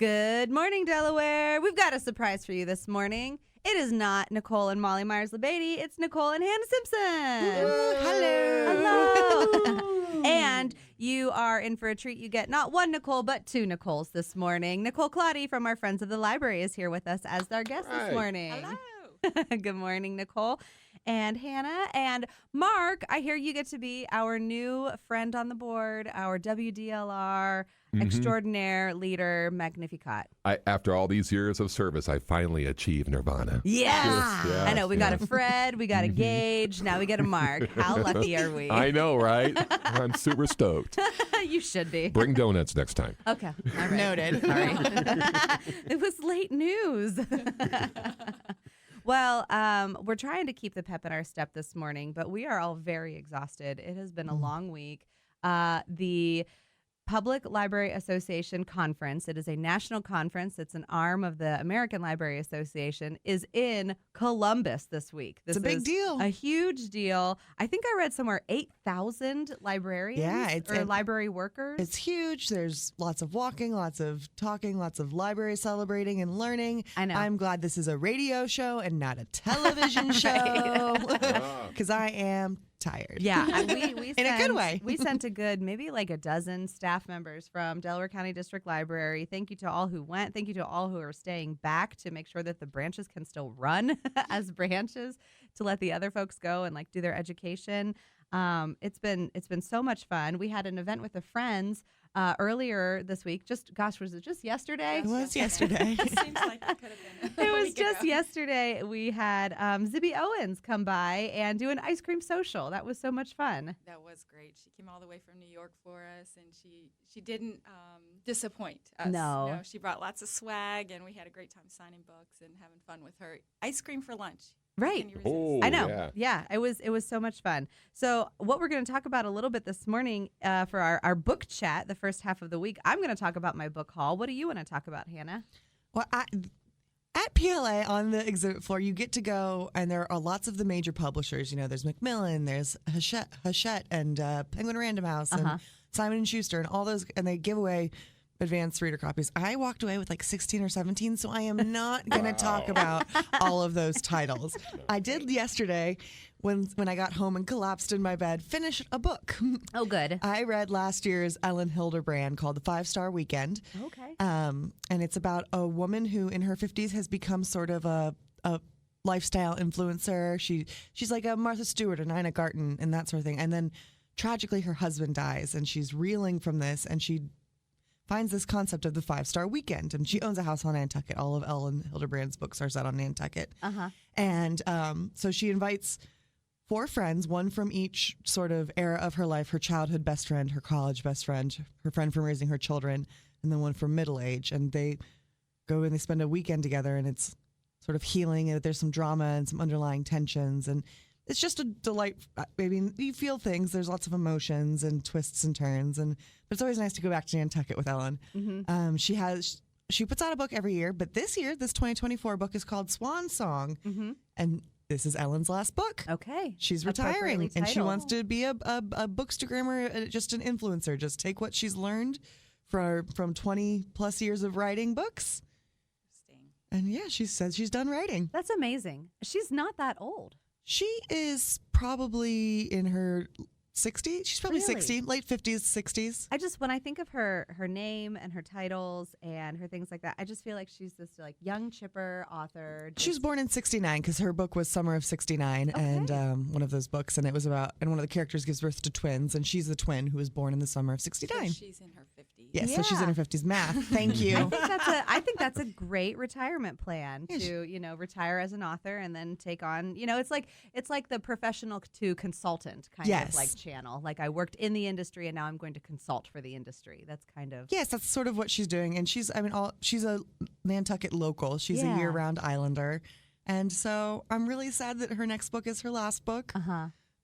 Good morning, Delaware. We've got a surprise for you this morning. It is not Nicole and Molly Myers-Labady. It's Nicole and Hannah Simpson. Hello. And you are in for a treat. You get not one Nicole, but two Nicoles this morning. Nichole Klatte from our Friends of the Library is here with us as our guest this morning. Hello. Good morning, Nicole and Hannah. And Mark, I hear you get to be our new friend on the board, our WDLR extraordinaire leader, Magnificat. After all these years of service, I finally achieved Nirvana. Yes. I know. We got a Fred, we got a Gage, now we get a Mark. How lucky are we? I know, right? I'm super stoked. You should be. Bring donuts next time. Okay. All right. Noted. Sorry. It was late news. Well, we're trying to keep the pep in our step this morning, but we are all very exhausted. It has been a long week. The Public Library Association Conference, it is a national conference. It's an arm of the American Library Association, is in Columbus this week. This It's a big deal. A huge deal. I think I read somewhere 8,000 librarians or library workers. It's huge. There's lots of walking, lots of talking, lots of library celebrating and learning. I know. I'm glad this is a radio show and not a television show because I am tired. Yeah, we in a good way. We sent a good, maybe like a dozen staff members from Delaware County District Library. Thank you to all who went. Thank you to all who are staying back to make sure that the branches can still run as branches, to let the other folks go and like do their education. It's been so much fun. We had an event with the friends earlier this week. Was it just yesterday? It was yesterday. It seems like it could have been. It was just yesterday. We had Zibby Owens come by and do an ice cream social. That was so much fun. That was great. She came all the way from New York for us, and she didn't disappoint us. No. She brought lots of swag, and we had a great time signing books and having fun with her. Ice cream for lunch. Right. Can you resist? Oh, I know. Yeah, it was so much fun. So what we're going to talk about a little bit this morning for our book chat, the first half of the week, I'm going to talk about my book haul. What do you want to talk about, Hannah? Well, at PLA on the exhibit floor, you get to go, and there are lots of the major publishers. You know, there's Macmillan, there's Hachette, and Penguin Random House, and Simon & Schuster, and all those, and they give away advanced reader copies. I walked away with like 16 or 17, so I am not going to talk about all of those titles. I did yesterday when I got home and collapsed in my bed, finish a book. Oh, good. I read last year's Elin Hilderbrand called The 5-Star Weekend. Okay. And it's about a woman who in her 50s has become sort of a lifestyle influencer. She's like a Martha Stewart or Nina Garten and that sort of thing. And then tragically her husband dies, and she's reeling from this, and she finds this concept of the 5-Star Weekend, and she owns a house on Nantucket. All of Elin Hilderbrand's books are set on Nantucket. And so she invites 4 friends, one from each sort of era of her life: her childhood best friend, her college best friend, her friend from raising her children, and then one from middle age. And they go and they spend a weekend together, and it's sort of healing, and there's some drama and some underlying tensions, and it's just a delight. I mean, you feel things. There's lots of emotions and twists and turns, but it's always nice to go back to Nantucket with Elin. She puts out a book every year, but this year, this 2024 book is called Swan Song, and this is Ellen's last book. Okay. She's retiring, and she wants to be a bookstagrammer, just an influencer. Just take what she's learned from 20 plus years of writing books. And yeah, she says she's done writing. That's amazing. She's not that old. She is probably in her 60s. She's probably Really? 60, late 50s, 60s. When I think of her name and her titles and her things like that, I just feel like she's this like young, chipper author. She was born in 69 because her book was Summer of 69, and one of those books, and it was about, and one of the characters gives birth to twins, and she's the twin who was born in the summer of 69. So she's in her 50s. Yes, so she's in her 50s. Math. Thank you. I think that's a great retirement plan to, retire as an author and then take on, it's like the professional to consultant kind of like channel. Like I worked in the industry and now I'm going to consult for the industry. That's kind of. Yes, that's sort of what she's doing. And she's a Nantucket local. She's a year-round islander. And so I'm really sad that her next book is her last book.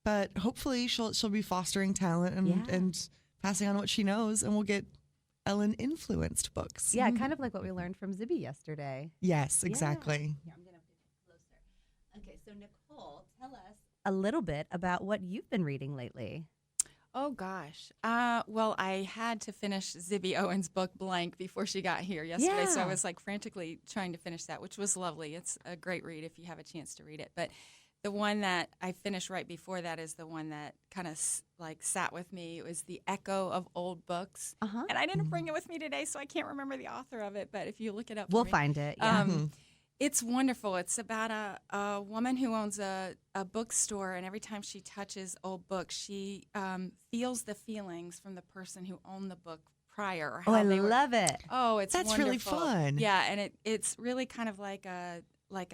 But hopefully she'll be fostering talent and passing on what she knows, and we'll get Elin influenced books. Yeah, kind of like what we learned from Zibby yesterday. Yes, exactly. Yeah. Here, I'm going to get closer. Okay, so Nicole, tell us a little bit about what you've been reading lately. Oh, gosh. Well, I had to finish Zibby Owen's book Blank before she got here yesterday, so I Yeah. was like frantically trying to finish that, which was lovely. It's a great read if you have a chance to read it. But the one that I finished right before that is the one that kind of like sat with me. It was The Echo of Old Books. Uh-huh. And I didn't bring it with me today, so I can't remember the author of it, but if you look it up We'll for me. find it. Yeah. It's wonderful. It's about a woman who owns a bookstore, and every time she touches old books, she feels the feelings from the person who owned the book prior. Or how I they were. love it. Oh, it's That's really wonderful. fun. Yeah, and it's really kind of like a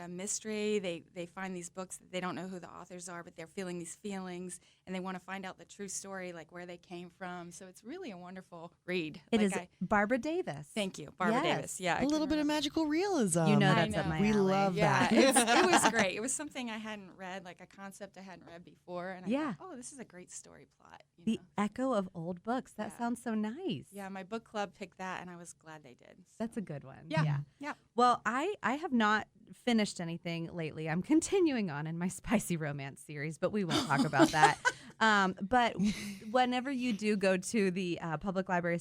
mystery. They find these books that they don't know who the authors are, but they're feeling these feelings, and they want to find out the true story, like where they came from. So it's really a wonderful read. It is Barbara Davis. Thank you, Barbara Yes. Davis. Yeah, A little bit of magical realism. You know I that's know. up my We alley. love Yeah, that. it was great. It was something I hadn't read, like a concept I hadn't read before, and I Yeah. thought, oh, this is a great story plot. You The know? Echo of Old Books. That Yeah. sounds so nice. Yeah, my book club picked that, and I was glad they did. So. That's a good one. Yeah. Yeah. Well, I have not finished anything lately. I'm continuing on in my spicy romance series, but we won't talk about that. But whenever you do go to the Public Library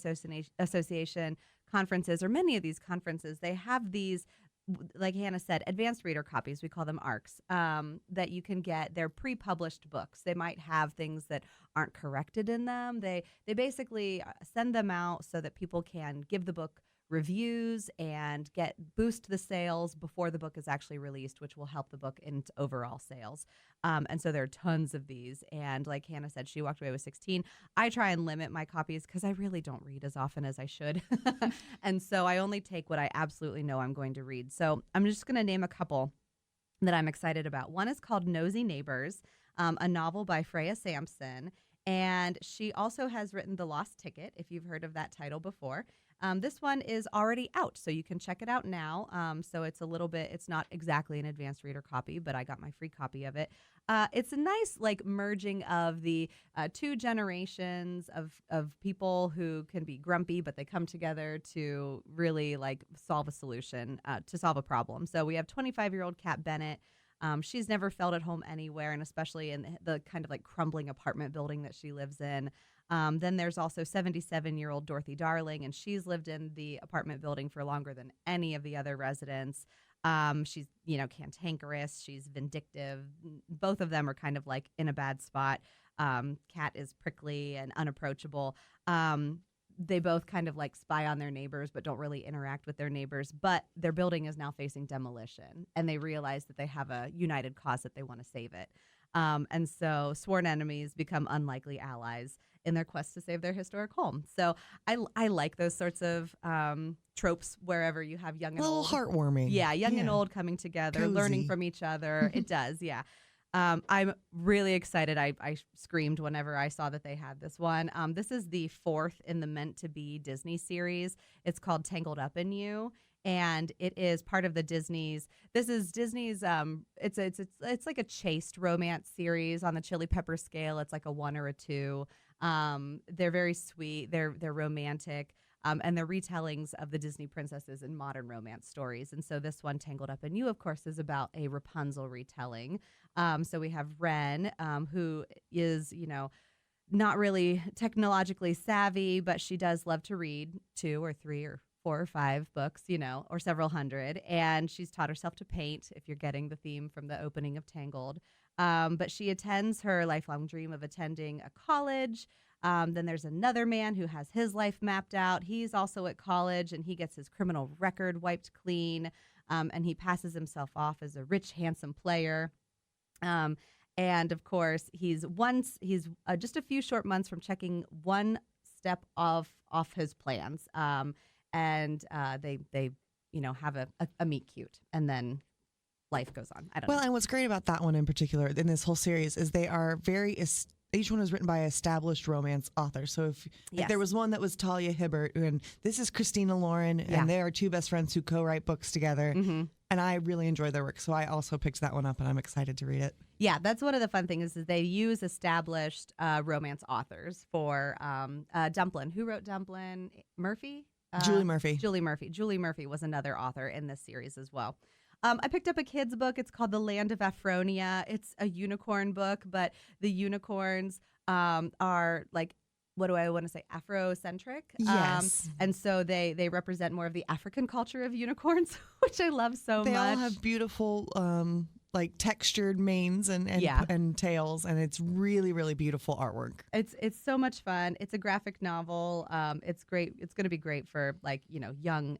Association conferences, or many of these conferences, they have these, like Hannah said, advanced reader copies. We call them ARCs, that you can get. They're pre-published books. They might have things that aren't corrected in them. They basically send them out so that people can give the book reviews and boost the sales before the book is actually released, which will help the book in its overall sales. And so there are tons of these. And like Hannah said, she walked away with 16. I try and limit my copies because I really don't read as often as I should. And so I only take what I absolutely know I'm going to read. So I'm just going to name a couple that I'm excited about. One is called Nosy Neighbors, a novel by Freya Sampson. And she also has written The Lost Ticket, if you've heard of that title before. This one is already out, so you can check it out now. So it's it's not exactly an advanced reader copy, but I got my free copy of it. It's a nice merging of the two generations of people who can be grumpy, but they come together to really solve a solution, to solve a problem. So we have 25-year-old Kat Bennett. She's never felt at home anywhere, and especially in the kind of crumbling apartment building that she lives in. Then there's also 77-year-old Dorothy Darling, and she's lived in the apartment building for longer than any of the other residents. She's, cantankerous. She's vindictive. Both of them are kind of in a bad spot. Kat is prickly and unapproachable. They both kind of spy on their neighbors, but don't really interact with their neighbors. But their building is now facing demolition, and they realize that they have a united cause that they want to save it. And so sworn enemies become unlikely allies in their quest to save their historic home. So I like those sorts of tropes wherever you have young and A little old. heartwarming. Yeah, young and old coming together, learning Cozy. from each other. It does, yeah. I'm really excited. I screamed whenever I saw that they had this one. This is the fourth in the Meant to Be Disney series. It's called Tangled Up in You. And it is part of the Disney's. This is Disney's. It's like a chaste romance series on the chili pepper scale. It's like a 1 or a 2. They're very sweet. They're romantic. And they're retellings of the Disney princesses in modern romance stories. And so this one, Tangled Up in You, of course, is about a Rapunzel retelling. So we have Wren, who is, not really technologically savvy, but she does love to read 2 or 3 or 4 or 5 books, or several hundred. And she's taught herself to paint, if you're getting the theme from the opening of Tangled. But she attends her lifelong dream of attending a college. Then there's another man who has his life mapped out. He's also at college, and he gets his criminal record wiped clean. And he passes himself off as a rich, handsome player. And of course, he's just a few short months from checking one step off his plans. And they have a meet cute, and then life goes on. I don't know. Well, and what's great about that one in particular in this whole series is they are each one was written by established romance authors. So if there was one that was Talia Hibbert, and this is Christina Lauren, and they are two best friends who co-write books together. Mm-hmm. And I really enjoy their work, so I also picked that one up, and I'm excited to read it. Yeah, that's one of the fun things is they use established romance authors for Dumplin. Who wrote Dumplin? Murphy? Julie Murphy. Julie Murphy. Julie Murphy was another author in this series as well. I picked up a kid's book. It's called The Land of Aphronia. It's a unicorn book, but the unicorns are like, what do I want to say, Afrocentric. Yes. And so they represent more of the African culture of unicorns, which I love so They much. all have beautiful, like textured manes and Yeah. and tails, and it's really, really beautiful artwork. It's so much fun. It's a graphic novel. It's great. It's going to be great for young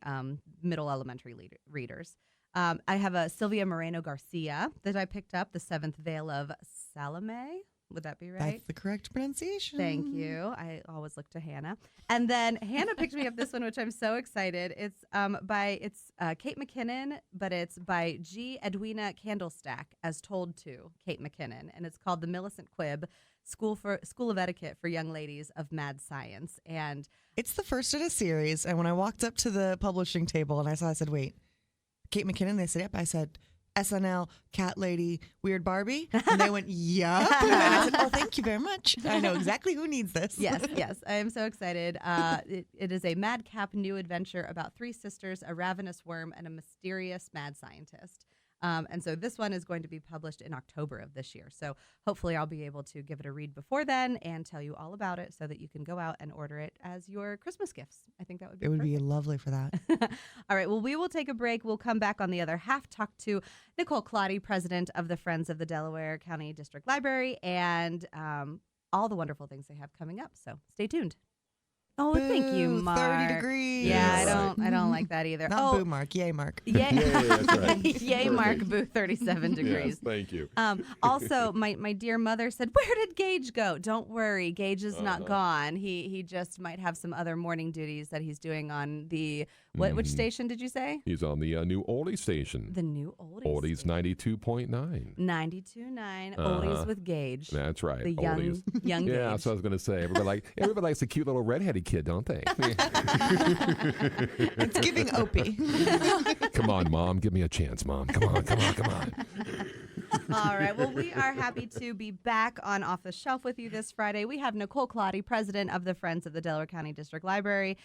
middle elementary readers. I have a Sylvia Moreno Garcia that I picked up, The Seventh Veil of Salome. Would that be right? That's the correct pronunciation. Thank you. I always look to Hannah. And then Hannah picked me up this one, which I'm so excited. It's by Kate McKinnon, but it's by G. Edwina Candlestack, as told to Kate McKinnon, and it's called The Millicent Quib: School of Etiquette for Young Ladies of Mad Science. And It's the first in a series, and when I walked up to the publishing table and I said, wait, Kate McKinnon? They said, yep. I said, SNL, Cat Lady, Weird Barbie? And they went, yup. And I said, oh, thank you very much. I know exactly who needs this. Yes. I am so excited. It is a madcap new adventure about three sisters, a ravenous worm, and a mysterious mad scientist. And so this one is going to be published in October of this year. So hopefully I'll be able to give it a read before then and tell you all about it so that you can go out and order it as your Christmas gifts. I think that would be It would be perfect. lovely for that. All right. Well, we will take a break. We'll come back on the other half, talk to Nichole Klatte, president of the Friends of the Delaware County District Library, and all the wonderful things they have coming up. So stay tuned. Oh, thank you, Boo, Mark. 30 degrees. Yeah, Yeah, I don't like that either. Not boo, Mark. Yay, Mark. Yay, That's right. Yay, Mark. Boo, 37 degrees. Yes, thank you. Also, my dear mother said, "Where did Gage go?" Don't worry, Gage is not gone. He just might have some other morning duties that he's doing on the which station did you say? He's on the new oldie station. The new oldies. Oldies 92.9. 92.9 oldies with Gage. That's right. The oldies. young Yeah, Gage. that's what I was going to say. Everybody likes a cute little redheaded kid, don't they? It's giving Opie. Come on, Mom. Give me a chance, Mom. Come on. All right. Well, we are happy to be back on Off the Shelf with you this Friday. We have Nichole Klatte, president of the Friends of the Delaware County District Library,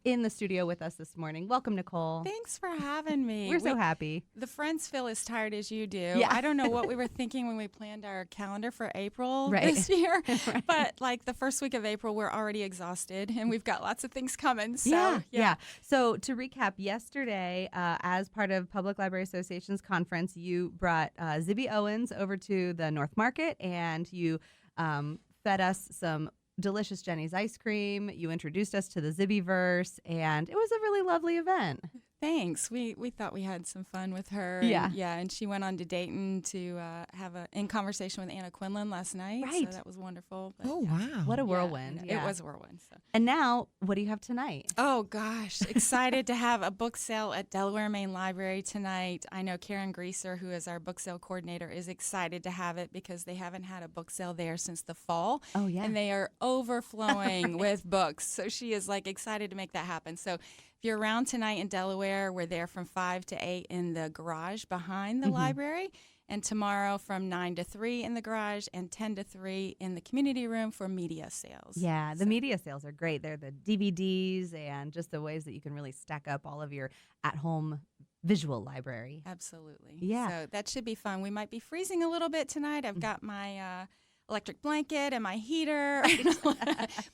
in the studio with us this morning. Welcome, Nicole. Thanks for having me. We're so happy. The friends feel as tired as you do. Yeah. I don't know what we were thinking when we planned our calendar for April Right. this year, Right. but like the first week of April, we're already exhausted and we've got lots of things coming. So, Yeah. So to recap, yesterday, as part of Public Library Association's conference, you brought Zibby Owens over to the North Market and you fed us some delicious Jenny's ice cream. You introduced us to the Zibbyverse, and it was a really lovely event. Thanks. We thought we had some fun with her. Yeah. And she went on to Dayton to have a in conversation with Anna Quinlan last night. Right. So that was wonderful. But Oh, wow. What a yeah, whirlwind. and Yeah. It was a whirlwind. So. And now, what do you have tonight? Oh, gosh. Excited to have a book sale at Delaware Main Library tonight. I know Karen Greaser, who is our book sale coordinator, is excited to have it because they haven't had a book sale there since the fall. Oh, yeah. And they are overflowing with books. So she is excited to make that happen. So if you're around tonight in Delaware, we're there from 5 to 8 in the garage behind the library. And tomorrow from 9 to 3 in the garage and 10 to 3 in the community room for media sales. Yeah, the media sales are great. They're the DVDs and just the ways that you can really stack up all of your at-home visual library. Absolutely. Yeah. So that should be fun. We might be freezing a little bit tonight. I've got my electric blanket and my heater,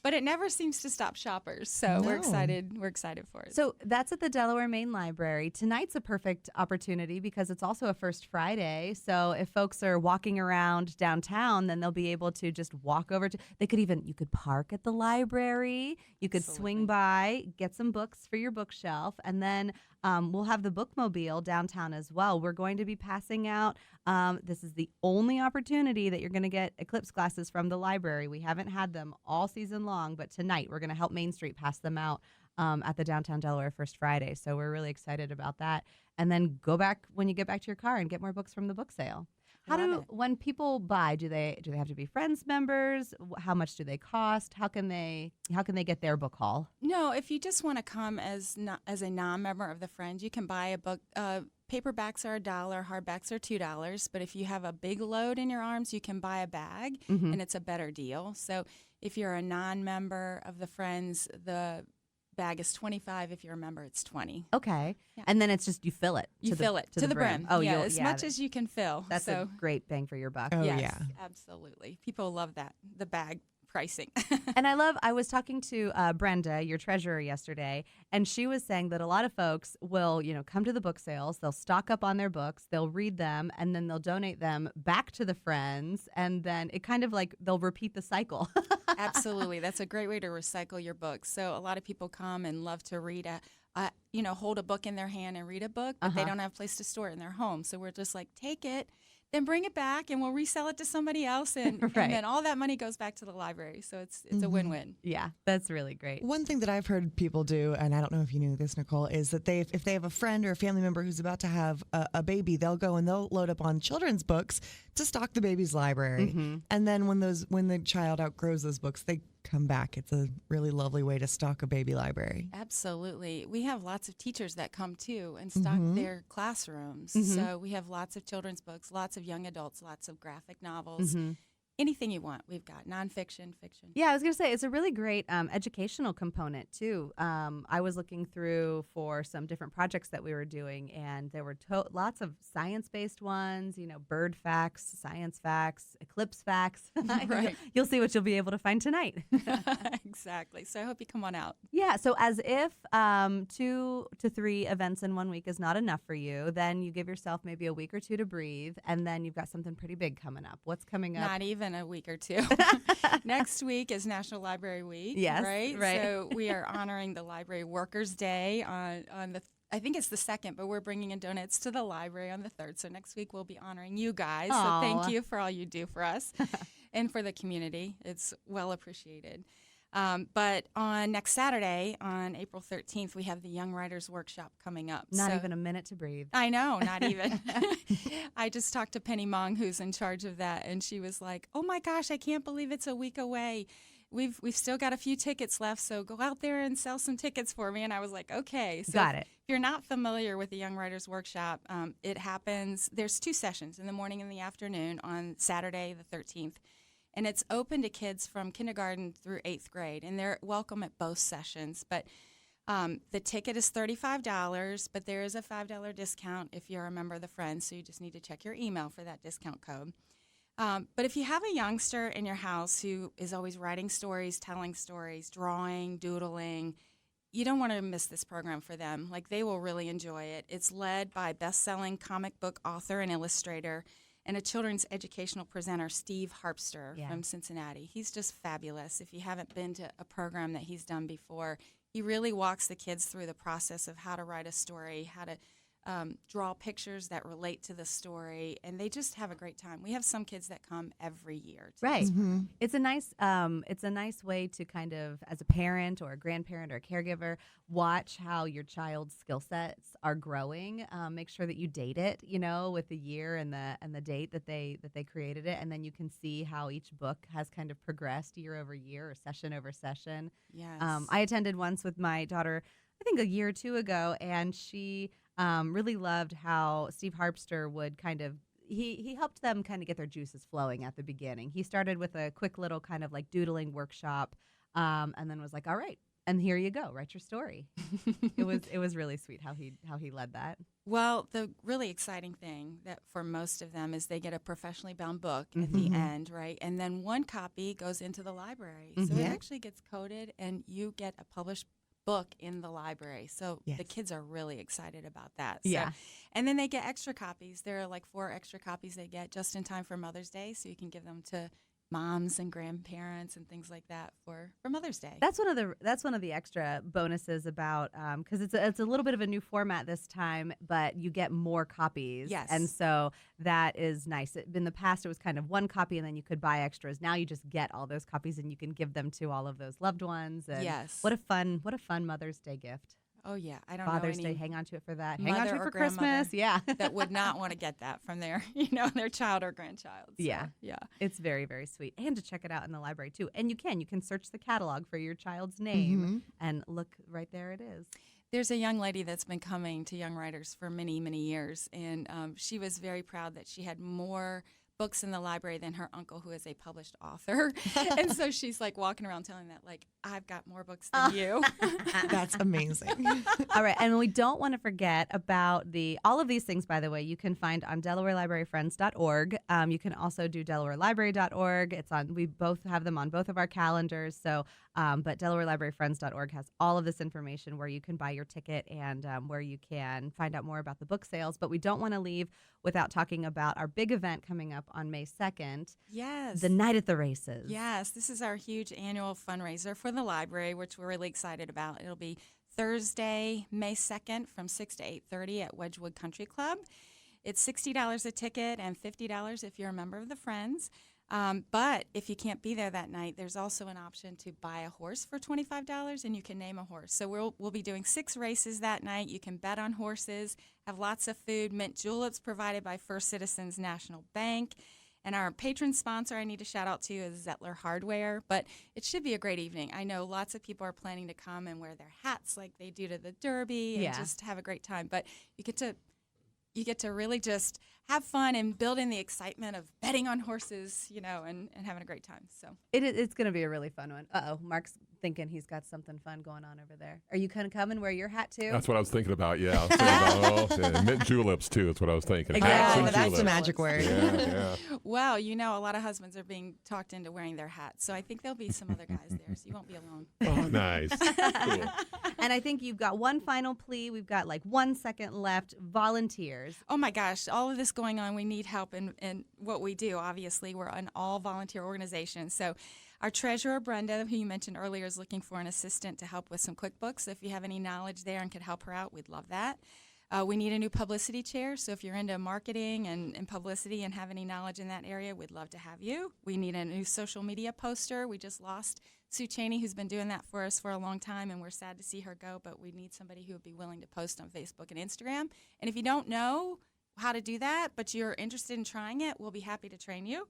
but it never seems to stop shoppers. So we're No. excited. We're excited for it. So that's at the Delaware Main Library. Tonight's a perfect opportunity because it's also a First Friday. So if folks are walking around downtown, then they'll be able to just walk over to, you could park at the library, you could swing Absolutely. by, get some books for your bookshelf, and then we'll have the bookmobile downtown as well. We're going to be passing out, this is the only opportunity that you're going to get Eclipse glasses from the library. We haven't had them all season long, but tonight we're going to help Main Street pass them out at the Downtown Delaware First Friday. So we're really excited about that. And then go back when you get back to your car and get more books from the book sale. Love it. When people buy, do they have to be Friends members? How much do they cost? How can they get their book haul? No, if you just want to come as a non-member of the Friends, you can buy a book. Paperbacks are $1, hardbacks are $2. But if you have a big load in your arms, you can buy a bag, and it's a better deal. So if you're a non-member of the Friends, the bag is $25. If you're a member, it's $20. Okay. Yeah. And then it's just you fill it. You fill it to the brim. Oh, yeah, you'll- as much as you can fill. That's so, a great bang for your buck. Oh, yes, yeah. absolutely. People love that, the bag pricing. And I was talking to Brenda, your treasurer, yesterday, and she was saying that a lot of folks will, come to the book sales, they'll stock up on their books, they'll read them, and then they'll donate them back to the friends, and then it kind of like they'll repeat the cycle. Absolutely. That's a great way to recycle your books. So a lot of people come and love to read hold a book in their hand and read a book, but they don't have a place to store it in their home. So we're just like, take it, then bring it back, and we'll resell it to somebody else, and, Right. and then all that money goes back to the library. So it's a win-win. Yeah, that's really great. One thing that I've heard people do, and I don't know if you knew this, Nicole, is that if they have a friend or a family member who's about to have a baby, they'll go and they'll load up on children's books to stock the baby's library. And then when the child outgrows those books, they come back. It's a really lovely way to stock a baby library. Absolutely. We have lots of teachers that come too and stock their classrooms. So we have lots of children's books, lots of young adults, lots of graphic novels. Anything you want, we've got nonfiction, fiction. Yeah, I was going to say it's a really great educational component too. I was looking through for some different projects that we were doing, and there were lots of science-based ones. Bird facts, science facts, eclipse facts. Right. You'll see what you'll be able to find tonight. Exactly. So I hope you come on out. Yeah. So as if 2 to 3 events in 1 week is not enough for you, then you give yourself maybe a week or two to breathe, and then you've got something pretty big coming up. What's coming up? Not even a week or two. Next week is National Library Week. Yes, right. right. So we are honoring the Library Workers Day on the. I think it's the 2nd, but we're bringing in donuts to the library on the 3rd. So next week we'll be honoring you guys. Aw. So thank you for all you do for us and for the community. It's well appreciated. But on next Saturday, on April 13th, we have the Young Writers Workshop coming up. Not So- even a minute to breathe. I know, not even. I just talked to Penny Mong, who's in charge of that, and she was like, "Oh my gosh, I can't believe it's a week away. We've still got a few tickets left, so go out there and sell some tickets for me." And I was like, "Okay." So Got it. If you're not familiar with the Young Writers Workshop, it happens. There's 2 sessions, in the morning and the afternoon, on Saturday the 13th. And it's open to kids from kindergarten through 8th grade, and they're welcome at both sessions. But the ticket is $35, but there is a $5 discount if you're a member of the Friends, so you just need to check your email for that discount code. But if you have a youngster in your house who is always writing stories, telling stories, drawing, doodling, you don't want to miss this program for them. Like, they will really enjoy it. It's led by best-selling comic book author and illustrator and a children's educational presenter, Steve Harpster from Cincinnati. He's just fabulous. If you haven't been to a program that he's done before, he really walks the kids through the process of how to write a story, how to draw pictures that relate to the story, and they just have a great time. We have some kids that come every year. Right. It's a nice way to kind of, as a parent or a grandparent or a caregiver, watch how your child's skill sets are growing. Make sure that you date it, with the year and the date that they created it, and then you can see how each book has kind of progressed year over year or session over session. Yes. I attended once with my daughter, I think a year or two ago, and she really loved how Steve Harpster would kind of, he helped them kind of get their juices flowing at the beginning. He started with a quick little kind of like doodling workshop, and then was like, all right, and here you go, write your story. It was really sweet how he led that. Well, the really exciting thing that for most of them is they get a professionally bound book at the end, right? And then one copy goes into the library. So it actually gets coded, and you get a published book in the library. So the kids are really excited about that. So, Yeah. And then they get extra copies. There are like 4 extra copies they get just in time for Mother's Day, so you can give them to moms and grandparents and things like that for Mother's Day. That's one of the extra bonuses about, because it's a little bit of a new format this time, but you get more copies. Yes. And so that is nice. In the past, it was kind of one copy and then you could buy extras. Now you just get all those copies and you can give them to all of those loved ones. And Yes. What a fun Mother's Day gift. Oh, yeah. I don't Father's know Day, any hang on to it for that. Hang on mother to it or for grandmother Christmas. Yeah. that would not want to get that from their, their child or grandchild. So, Yeah. Yeah. It's very, very sweet. And to check it out in the library, too. And you can search the catalog for your child's name and look right there it is. There's a young lady that's been coming to Young Writers for many, many years, and she was very proud that she had more books in the library than her uncle, who is a published author. And so she's like walking around telling that, like, I've got more books than you. That's amazing. All right, and we don't want to forget about all of these things, by the way, you can find on DelawareLibraryFriends.org. You can also do DelawareLibrary.org. We both have them on both of our calendars. So, but DelawareLibraryFriends.org has all of this information where you can buy your ticket and where you can find out more about the book sales. But we don't want to leave without talking about our big event coming up on May 2nd. Yes. The Night at the Races. Yes, this is our huge annual fundraiser for the library, which we're really excited about. It'll be Thursday, May 2nd from 6 to 8:30 at Wedgewood Country Club. It's $60 a ticket and $50 if you're a member of the Friends. But if you can't be there that night, there's also an option to buy a horse for $25, and you can name a horse. So we'll be doing 6 races that night. You can bet on horses, have lots of food, mint juleps provided by First Citizens National Bank. And our patron sponsor I need to shout out to is Zettler Hardware. But it should be a great evening. I know lots of people are planning to come and wear their hats like they do to the Derby and just have a great time. But you get to really just have fun and build in the excitement of betting on horses, and having a great time. So It's going to be a really fun one. Uh-oh, Mark's thinking he's got something fun going on over there. Are you going to come and wear your hat too? That's what I was thinking about. Yeah, I was thinking about mint juleps too. That's what I was thinking. Exactly. Hats and That's juleps. the magic word. Yeah. well, a lot of husbands are being talked into wearing their hats. So I think there'll be some other guys there, so you won't be alone. Oh, nice. Cool. And I think you've got one final plea. We've got like 1 second left. Volunteers. Oh my gosh, all of this going on, we need help in what we do. Obviously, we're an all-volunteer organization. So our treasurer, Brenda, who you mentioned earlier, is looking for an assistant to help with some QuickBooks. So if you have any knowledge there and could help her out, we'd love that. We need a new publicity chair. So if you're into marketing and publicity and have any knowledge in that area, we'd love to have you. We need a new social media poster. We just lost Sue Cheney, who's been doing that for us for a long time, and we're sad to see her go, but we need somebody who would be willing to post on Facebook and Instagram. And if you don't know how to do that, but you're interested in trying it, we'll be happy to train you.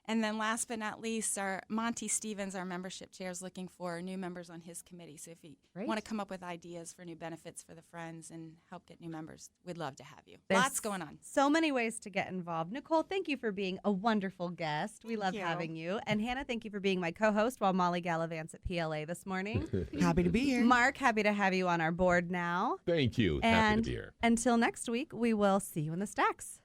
And then last but not least, our Monty Stevens, our membership chair, is looking for new members on his committee. So if you want to come up with ideas for new benefits for the Friends and help get new members, we'd love to have you. Lots going on. So many ways to get involved. Nicole, thank you for being a wonderful guest. We love you. having you. And Hannah, thank you for being my co-host while Molly gallivants at PLA this morning. Happy to be here. Mark, happy to have you on our board now. Thank you. Happy And to be here. until next week, we will see you in the stacks.